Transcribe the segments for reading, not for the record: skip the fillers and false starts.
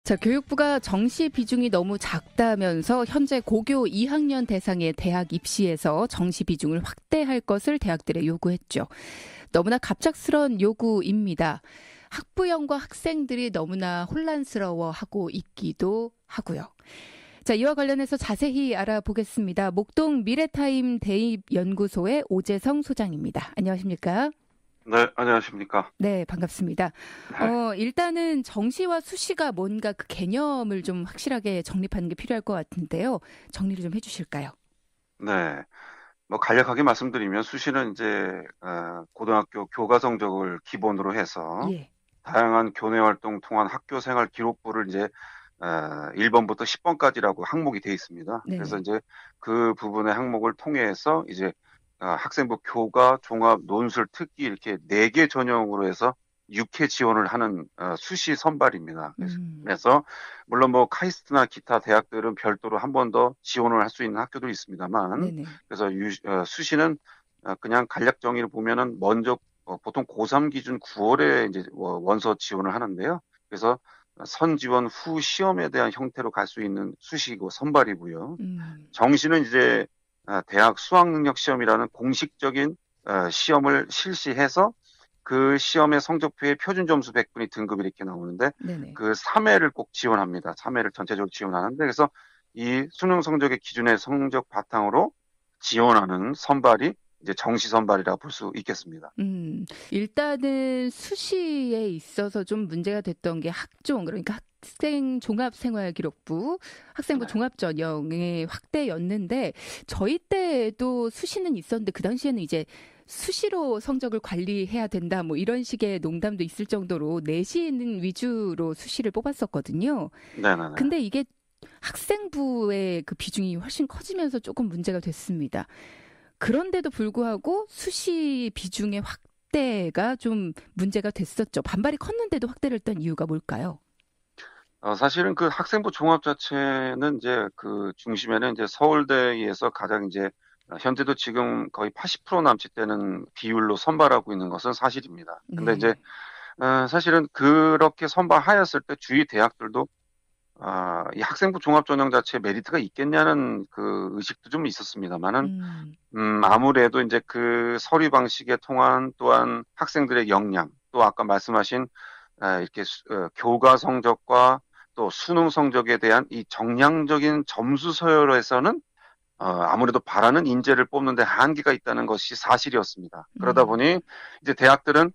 자, 교육부가 정시 비중이 너무 작다면서 현재 고교 2학년 대상의 대학 입시에서 정시 비중을 확대할 것을 대학들에 요구했죠. 너무나 갑작스런 요구입니다. 학부형과 학생들이 너무나 혼란스러워하고 있기도 하고요. 자, 이와 관련해서 자세히 알아보겠습니다. 목동 미래타임 대입연구소의 오재성 소장입니다. 안녕하십니까? 네, 안녕하십니까. 네, 반갑습니다. 네, 일단은 정시와 수시가 뭔가 그 개념을 좀 확실하게 정립하는 게 필요할 것 같은데요. 정리를 좀 해주실까요? 네. 뭐 간략하게 말씀드리면 수시는 이제 고등학교 교과 성적을 기본으로 해서 예. 다양한 교내 활동 통한 학교 생활 기록부를 이제 1번부터 10번까지라고 항목이 되어 있습니다. 그래서 네네. 이제 그 부분의 항목을 통해서 이제 학생부 교과, 종합, 논술, 특기 이렇게 4개 전형으로 해서 6회 지원을 하는 수시 선발입니다. 음, 그래서 물론 뭐 카이스트나 기타 대학들은 별도로 한 번 더 지원을 할 수 있는 학교도 있습니다만, 네네. 그래서 수시는 그냥 간략 정의를 보면은 먼저 보통 고3 기준 9월에 이제 원서 지원을 하는데요. 그래서 선지원 후 시험에 대한 형태로 갈 수 있는 수시고 선발이고요. 음, 정시는 이제 대학 수학능력시험이라는 공식적인 시험을 실시해서 그 시험의 성적표에 표준 점수 100분이 등급이 이렇게 나오는데 네네. 그 3회를 꼭 지원합니다. 3회를 전체적으로 지원하는데 그래서 이 수능 성적의 기준의 성적 바탕으로 지원하는 선발이 이제 정시 선발이라 볼 수 있겠습니다. 일단은 수시에 있어서 좀 문제가 됐던 게 학종, 그러니까 학생 종합생활기록부, 학생부 네. 종합전형의 확대였는데 저희 때도 수시는 있었는데 그 당시에는 이제 수시로 성적을 관리해야 된다 뭐 이런 식의 농담도 있을 정도로 내신 위주로 수시를 뽑았었거든요. 네네네. 근데 이게 학생부의 그 비중이 훨씬 커지면서 조금 문제가 됐습니다. 그런데도 불구하고 수시 비중의 확대가 좀 문제가 됐었죠. 반발이 컸는데도 확대를 했던 이유가 뭘까요? 사실은 그 학생부 종합 자체는 이제 그 중심에는 이제 서울대에서 가장 이제 현재도 지금 거의 80% 남짓되는 비율로 선발하고 있는 것은 사실입니다. 근데 이제 네. 사실은 그렇게 선발하였을 때 주위 대학들도 이 학생부 종합 전형 자체에 메리트가 있겠냐는 그 의식도 좀 있었습니다만은 음, 아무래도 이제 그 서류 방식에 통한 또한 학생들의 역량 또 아까 말씀하신 이렇게 교과 성적과 또 수능 성적에 대한 이 정량적인 점수 서열에서는 아무래도 바라는 인재를 뽑는 데 한계가 있다는 것이 사실이었습니다. 그러다 음, 보니 이제 대학들은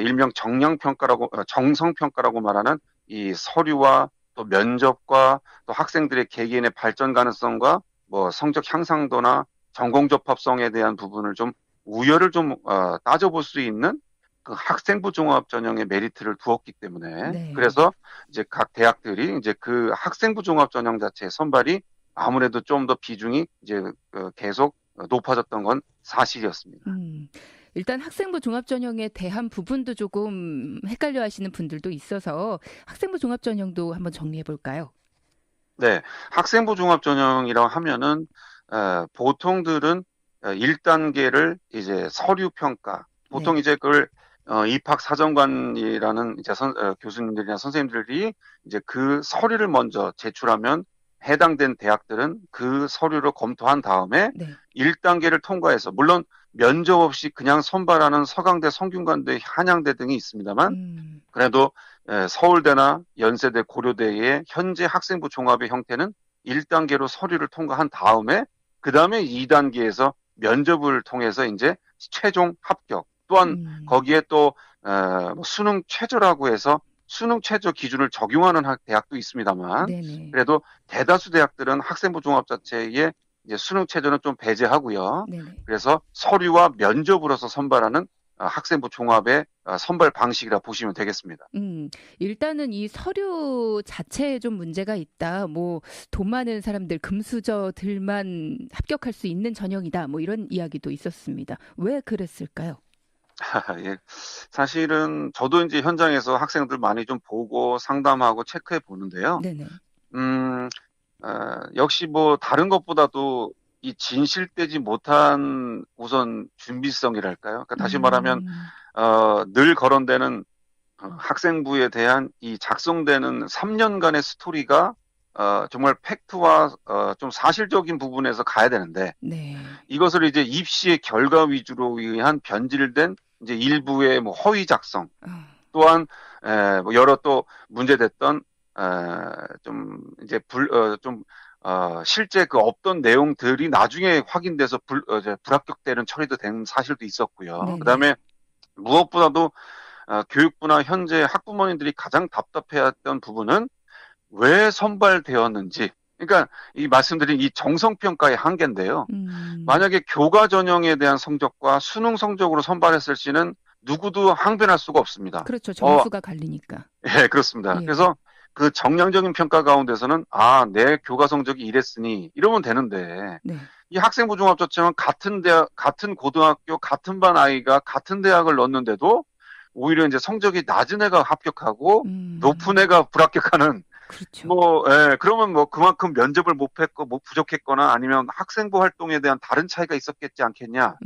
일명 정량평가라고, 정성평가라고 말하는 이 서류와 또 면접과 또 학생들의 개개인의 발전 가능성과 뭐 성적 향상도나 전공 접합성에 대한 부분을 좀 우열을 좀 따져볼 수 있는 그 학생부 종합 전형의 메리트를 두었기 때문에 네. 그래서 이제 각 대학들이 이제 그 학생부 종합 전형 자체의 선발이 아무래도 좀 더 비중이 이제 계속 높아졌던 건 사실이었습니다. 음. 일단 학생부 종합전형에 대한 부분도 조금 헷갈려 하시는 분들도 있어서 학생부 종합전형도 한번 정리해 볼까요? 네, 학생부 종합 전형이라고 하면은 보통들은 1단계를 이제 서류 평가, 보통 네. 이제 그걸 입학 사정관이라는 이제 교수님들이나 선생님들이 이제 그 서류를 먼저 제출하면 해당된 대학들은 그 서류를 검토한 다음에 네. 1단계를 통과해서 물론 면접 없이 그냥 선발하는 서강대, 성균관대, 한양대 등이 있습니다만 음. 그래도 서울대나 연세대, 고려대의 현재 학생부 종합의 형태는 1단계로 서류를 통과한 다음에 그 다음에 2단계에서 면접을 통해서 이제 최종 합격 또한 음. 거기에 또 뭐 수능 최저라고 해서 수능 최저 기준을 적용하는 대학도 있습니다만 네네. 그래도 대다수 대학들은 학생부 종합 자체에 이제 수능 최저는 좀 배제하고요. 네네. 그래서 서류와 면접으로서 선발하는 학생부 종합의 선발 방식이라 보시면 되겠습니다. 음, 일단은 이 서류 자체에 좀 문제가 있다. 뭐, 돈 많은 사람들, 금수저들만 합격할 수 있는 전형이다. 뭐, 이런 이야기도 있었습니다. 왜 그랬을까요? 예. 사실은 저도 이제 현장에서 학생들 많이 좀 보고 상담하고 체크해 보는데요. 네네. 음, 역시 뭐 다른 것보다도 이 진실되지 못한 우선 준비성이랄까요? 그러니까 다시 말하면 음, 늘 거론되는 학생부에 대한 이 작성되는 3년간의 스토리가 정말 팩트와 좀 사실적인 부분에서 가야 되는데 네. 이것을 이제 입시의 결과 위주로 의한 변질된 이제 일부의 뭐 허위 작성 어, 또한 뭐 여러 또 문제됐던 좀 이제 실제 그 없던 내용들이 나중에 확인돼서 이제 불합격되는 처리도 된 사실도 있었고요. 네네. 그다음에 무엇보다도 교육부나 현재 학부모님들이 가장 답답해했던 부분은 왜 선발되었는지. 그러니까 이 말씀드린 이 정성평가의 한계인데요. 음, 만약에 교과 전형에 대한 성적과 수능 성적으로 선발했을 시는 누구도 항변할 수가 없습니다. 그렇죠. 어, 점수가 갈리니까. 예, 그렇습니다. 예. 그래서 그 정량적인 평가 가운데서는 내 교과 성적이 이랬으니 이러면 되는데 네. 이 학생부 종합전형은 같은 대학, 같은 고등학교, 같은 반 아이가 같은 대학을 넣었는데도 오히려 이제 성적이 낮은 애가 합격하고 높은 음, 애가 불합격하는 그렇죠. 뭐, 예, 그러면 뭐 그만큼 면접을 못 했고, 못 부족했거나 아니면 학생부 활동에 대한 다른 차이가 있었겠지 않겠냐.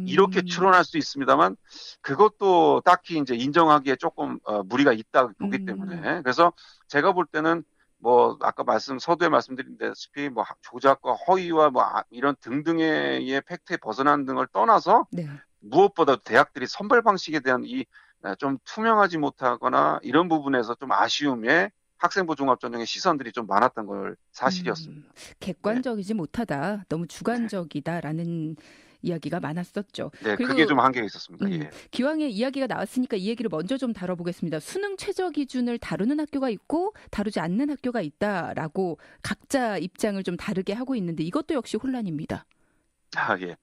이렇게 음, 추론할 수 있습니다만, 그것도 딱히 이제 인정하기에 조금, 무리가 있다 보기 음, 때문에. 그래서 제가 볼 때는 뭐, 아까 서두에 말씀드린다시피 뭐, 조작과 허위와 뭐, 이런 등등의 팩트에 벗어난 등을 떠나서 네. 무엇보다도 대학들이 선발 방식에 대한 좀 투명하지 못하거나 이런 부분에서 좀 아쉬움에 학생부 종합전형의 시선들이 좀 많았던 걸 음, 사실이었습니다. 네, 객관적이지 못하다. 너무 네, 주관적이다라는 이야기가 많았었죠. 네, 그게 그리고 좀 한계가 있었습니다. 예. 기왕에 이야기가 나왔으니까 이 얘기를 먼저 좀 다뤄보겠습니다. 수능 최저 기준을 다루는 학교가 있고 다루지 않는 학교가 있다라고 각자 입장을 좀 다르게 하고 있는데 이것도 역시 혼란입니다. 예.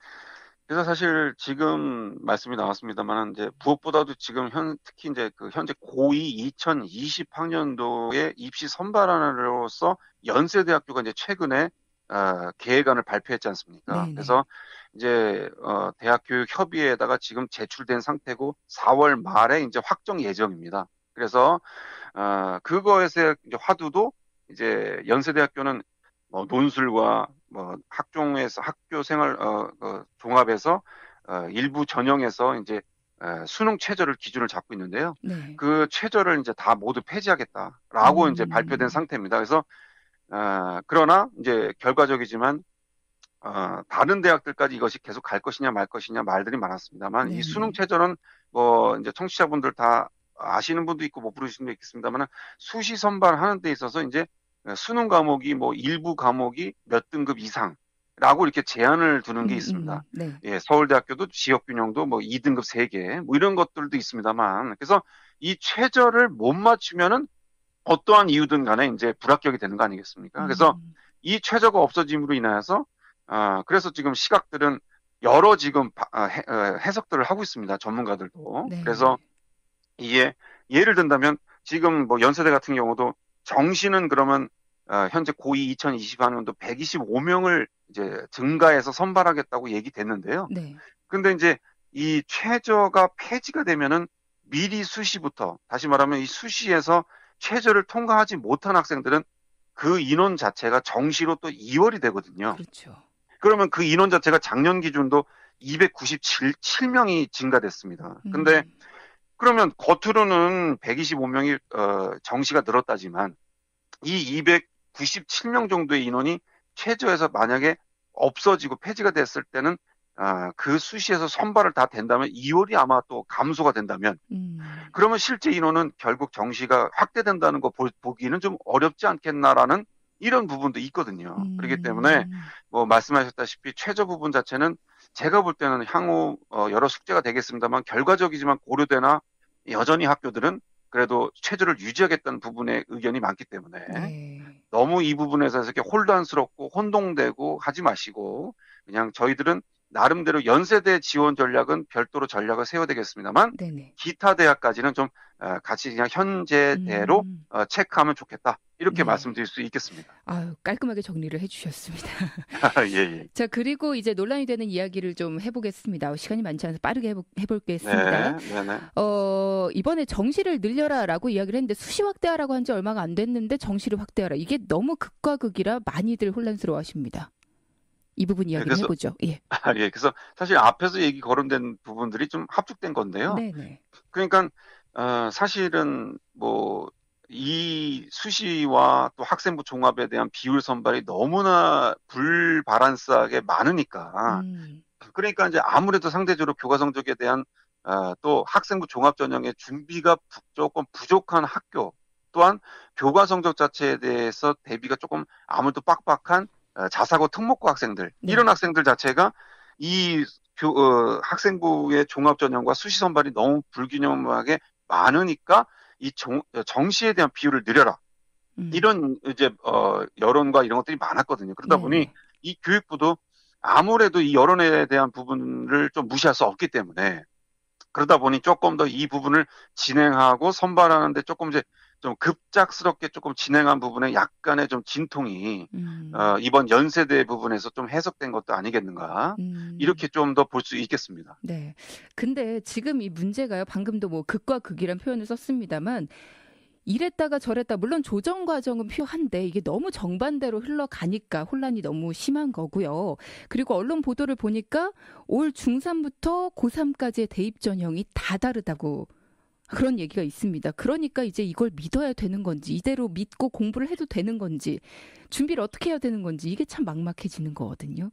그래서 사실 지금 말씀이 나왔습니다만 이제 무엇보다도 지금 특히 이제 그 현재 고2 2020학년도에 입시 선발안으로서 연세대학교가 이제 최근에 계획안을 발표했지 않습니까? 네네. 그래서 이제 대학교육협의회에다가 지금 제출된 상태고 4월 말에 이제 확정 예정입니다. 그래서 그거에서 이제 화두도 이제 연세대학교는 뭐 논술과 뭐 학종에서 학교 생활 종합에서 일부 전형에서 이제 수능 최저를 기준을 잡고 있는데요. 네. 그 최저를 이제 다 모두 폐지하겠다라고 이제 발표된 음, 상태입니다. 그래서 그러나 이제 결과적이지만 다른 대학들까지 이것이 계속 갈 것이냐 말 것이냐 말들이 많았습니다만 이 수능 네네. 최저는 뭐 이제 청취자분들 다 아시는 분도 있고 못 부르시는 분도 있겠습니다만 수시 선발하는 데 있어서 이제 수능 과목이 뭐 일부 과목이 몇 등급 이상라고 이렇게 제한을 두는 게 있습니다. 네. 예, 서울대학교도 지역균형도 뭐 2등급 3개 뭐 이런 것들도 있습니다만 그래서 이 최저를 못 맞추면은 어떠한 이유든 간에 이제 불합격이 되는 거 아니겠습니까? 그래서 음, 이 최저가 없어짐으로 인하여서 그래서 지금 시각들은 여러 지금 해석들을 하고 있습니다. 전문가들도. 그래서 네. 이게 예를 든다면 지금 뭐 연세대 같은 경우도 정시는 그러면 현재 고2 2020학년도 125명을 이제 증가해서 선발하겠다고 얘기됐는데요. 네. 근데 이제 이 최저가 폐지가 되면은 미리 수시부터 다시 말하면 이 수시에서 최저를 통과하지 못한 학생들은 그 인원 자체가 정시로 또 2월이 되거든요. 그렇죠. 그러면 그 인원 자체가 작년 기준도 297명이 증가됐습니다. 근데 음, 그러면 겉으로는 125명이 정시가 늘었다지만 이 297명 정도의 인원이 최저에서 만약에 없어지고 폐지가 됐을 때는 그 수시에서 선발을 다 된다면 2월이 아마 또 감소가 된다면 음, 그러면 실제 인원은 결국 정시가 확대된다는 거 보기는 좀 어렵지 않겠나라는 이런 부분도 있거든요. 그렇기 때문에 음, 뭐 말씀하셨다시피 최저 부분 자체는 제가 볼 때는 향후 여러 숙제가 되겠습니다만 결과적이지만 고려되나 여전히 학교들은 그래도 최저를 유지하겠다는 부분에 의견이 많기 때문에 네. 너무 이 부분에서 이렇게 혼란스럽고 혼동되고 하지 마시고 그냥 저희들은 나름대로 연세대 지원 전략은 별도로 전략을 세워야 되겠습니다만 네네. 기타 대학까지는 좀 같이 그냥 현재대로 음, 체크하면 좋겠다. 이렇게 네. 말씀드릴 수 있겠습니다. 아유, 깔끔하게 정리를 해주셨습니다. 예, 예. 자, 그리고 이제 논란이 되는 이야기를 좀 해보겠습니다. 시간이 많지 않아서 빠르게 해볼겠습니다. 네, 네, 네. 이번에 정시를 늘려라라고 이야기를 했는데 수시 확대하라고 한 지 얼마가 안 됐는데 정시를 확대하라. 이게 너무 극과 극이라 많이들 혼란스러워 하십니다. 이 부분 네, 이야기를 그래서 해보죠. 예. 예, 그래서 사실 앞에서 얘기 거론된 부분들이 좀 합축된 건데요. 네네. 그러니까 사실은 이 수시와 또 학생부 종합에 대한 비율 선발이 너무나 불바란스하게 많으니까, 음. 그러니까 이제 아무래도 상대적으로 교과 성적에 대한 또 학생부 종합 전형의 준비가 조금 부족한 학교, 또한 교과 성적 자체에 대해서 대비가 조금 아무래도 빡빡한 자사고 특목고 학생들, 네. 이런 학생들 자체가 이 학생부의 종합 전형과 수시 선발이 너무 불균형하게 많으니까 이 정시에 대한 비율을 늘려라, 음. 이런 이제 여론과 이런 것들이 많았거든요. 그러다 보니 네네. 이 교육부도 아무래도 이 여론에 대한 부분을 좀 무시할 수 없기 때문에, 그러다 보니 조금 더 이 부분을 진행하고 선발하는데 조금 이제 좀 급작스럽게 조금 진행한 부분에 약간의 좀 진통이 음. 이번 연세대 부분에서 좀 해석된 것도 아니겠는가, 음. 이렇게 좀 더 볼 수 있겠습니다. 네. 근데 지금 이 문제가요. 방금도 뭐 극과 극이란 표현을 썼습니다만 이랬다가 저랬다 물론 조정 과정은 필요한데 이게 너무 정반대로 흘러가니까 혼란이 너무 심한 거고요. 그리고 언론 보도를 보니까 올 중3부터 고3까지의 대입 전형이 다 다르다고 그런 얘기가 있습니다. 그러니까 이제 이걸 믿어야 되는 건지 이대로 믿고 공부를 해도 되는 건지 준비를 어떻게 해야 되는 건지 이게 참 막막해지는 거거든요.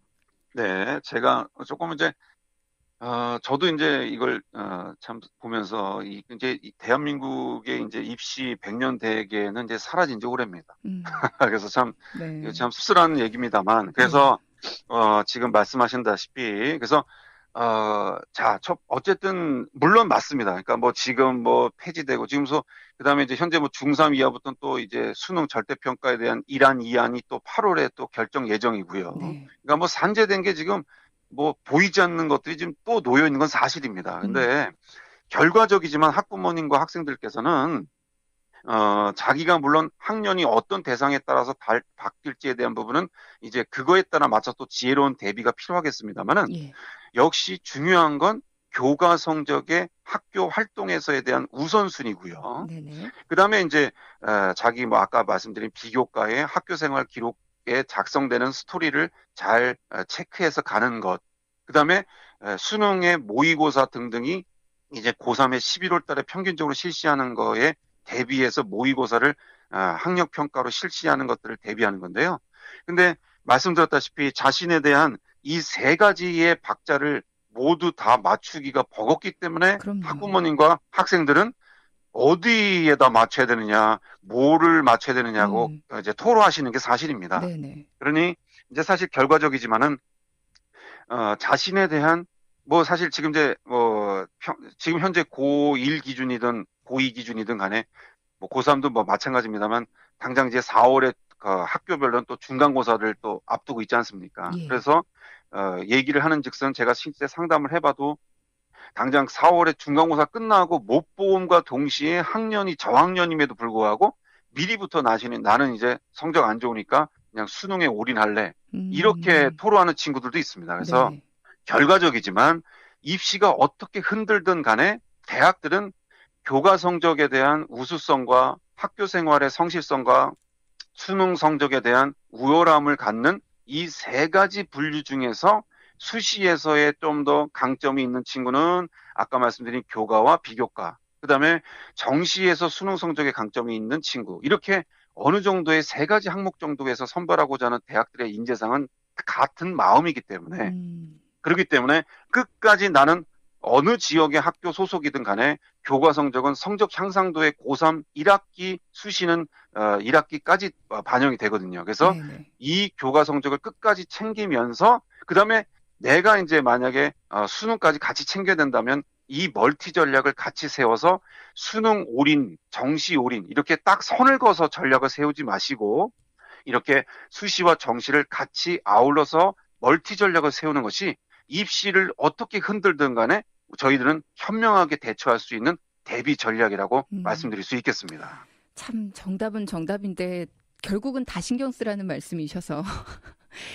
네, 제가 조금 이제 저도 이제 이걸 참 보면서 이제 이 대한민국의 이제 입시 100년 대계는 이제 사라진 지 오래입니다. 음. 그래서 참 이거 네. 참 씁쓸한 얘기입니다만, 네. 그래서 지금 말씀하신다시피, 그래서 자, 어쨌든 물론 맞습니다. 그러니까 뭐 지금 뭐 폐지되고 지금서 그다음에 이제 현재 뭐 중3 이하부터는 또 이제 수능 절대평가에 대한 1안, 2안이 또 8월에 또 결정 예정이고요. 네. 그러니까 뭐 산재된 게 지금 뭐 보이지 않는 것들이 지금 또 놓여 있는 건 사실입니다. 음. 근데 결과적이지만 학부모님과 학생들께서는 자기가 물론 학년이 어떤 대상에 따라서 바뀔지에 대한 부분은 이제 그거에 따라 맞춰서 또 지혜로운 대비가 필요하겠습니다만은, 예. 역시 중요한 건 교과 성적의 학교 활동에서에 대한 우선순위고요. 네네. 그다음에 이제 자기 뭐 아까 말씀드린 비교과의 학교 생활 기록에 작성되는 스토리를 잘 체크해서 가는 것. 그다음에 수능의 모의고사 등등이 이제 고3의 11월 달에 평균적으로 실시하는 거에 대비해서 모의고사를 학력 평가로 실시하는 것들을 대비하는 건데요. 근데 말씀드렸다시피 자신에 대한 이 세 가지의 박자를 모두 다 맞추기가 버겁기 때문에 그럼요. 학부모님과 학생들은 어디에다 맞춰야 되느냐, 뭐를 맞춰야 되느냐고 음. 이제 토로하시는 게 사실입니다. 네네. 그러니 이제 사실 결과적이지만은 자신에 대한 뭐 사실 지금 이제 지금 현재 고1 기준이든 고2 기준이든 간에 뭐 고3도 뭐 마찬가지입니다만, 당장 이제 4월에 학교별로는 또 중간고사를 또 앞두고 있지 않습니까? 예. 그래서 얘기를 하는 즉슨 제가 실제 상담을 해봐도 당장 4월에 중간고사 끝나고 못보험과 동시에 학년이 저학년임에도 불구하고 미리부터 나는 이제 성적 안 좋으니까 그냥 수능에 올인할래, 이렇게 음. 토로하는 친구들도 있습니다. 그래서 네. 결과적이지만 입시가 어떻게 흔들든 간에 대학들은 교과 성적에 대한 우수성과 학교 생활의 성실성과 수능 성적에 대한 우월함을 갖는 이 세 가지 분류 중에서 수시에서의 좀 더 강점이 있는 친구는 아까 말씀드린 교과와 비교과, 그다음에 정시에서 수능 성적에 강점이 있는 친구, 이렇게 어느 정도의 세 가지 항목 정도에서 선발하고자 하는 대학들의 인재상은 같은 마음이기 때문에, 음. 그렇기 때문에 끝까지 나는 어느 지역의 학교 소속이든 간에 교과 성적은 성적 향상도의 고3 1학기 수시는 1학기까지 반영이 되거든요. 그래서 네네. 이 교과 성적을 끝까지 챙기면서 그다음에 내가 이제 만약에 수능까지 같이 챙겨야 된다면 이 멀티 전략을 같이 세워서 수능 올인, 정시 올인 이렇게 딱 선을 그어서 전략을 세우지 마시고 이렇게 수시와 정시를 같이 아울러서 멀티 전략을 세우는 것이 입시를 어떻게 흔들든 간에 저희들은 현명하게 대처할 수 있는 대비 전략이라고 음. 말씀드릴 수 있겠습니다. 참 정답은 정답인데 결국은 다 신경 쓰라는 말씀이셔서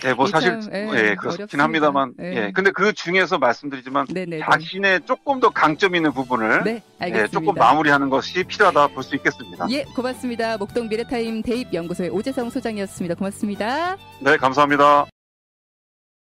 네, 뭐 이게 사실 참 예, 예, 그렇긴 어렵습니다. 합니다만, 예, 예. 근데 그 중에서 말씀드리지만 네네네. 자신의 조금 더 강점 있는 부분을 네, 조금 알겠습니다. 마무리하는 것이 필요하다 볼 수 있겠습니다. 예, 고맙습니다. 목동 미래타임 대입연구소의 오재성 소장이었습니다. 고맙습니다. 네, 감사합니다.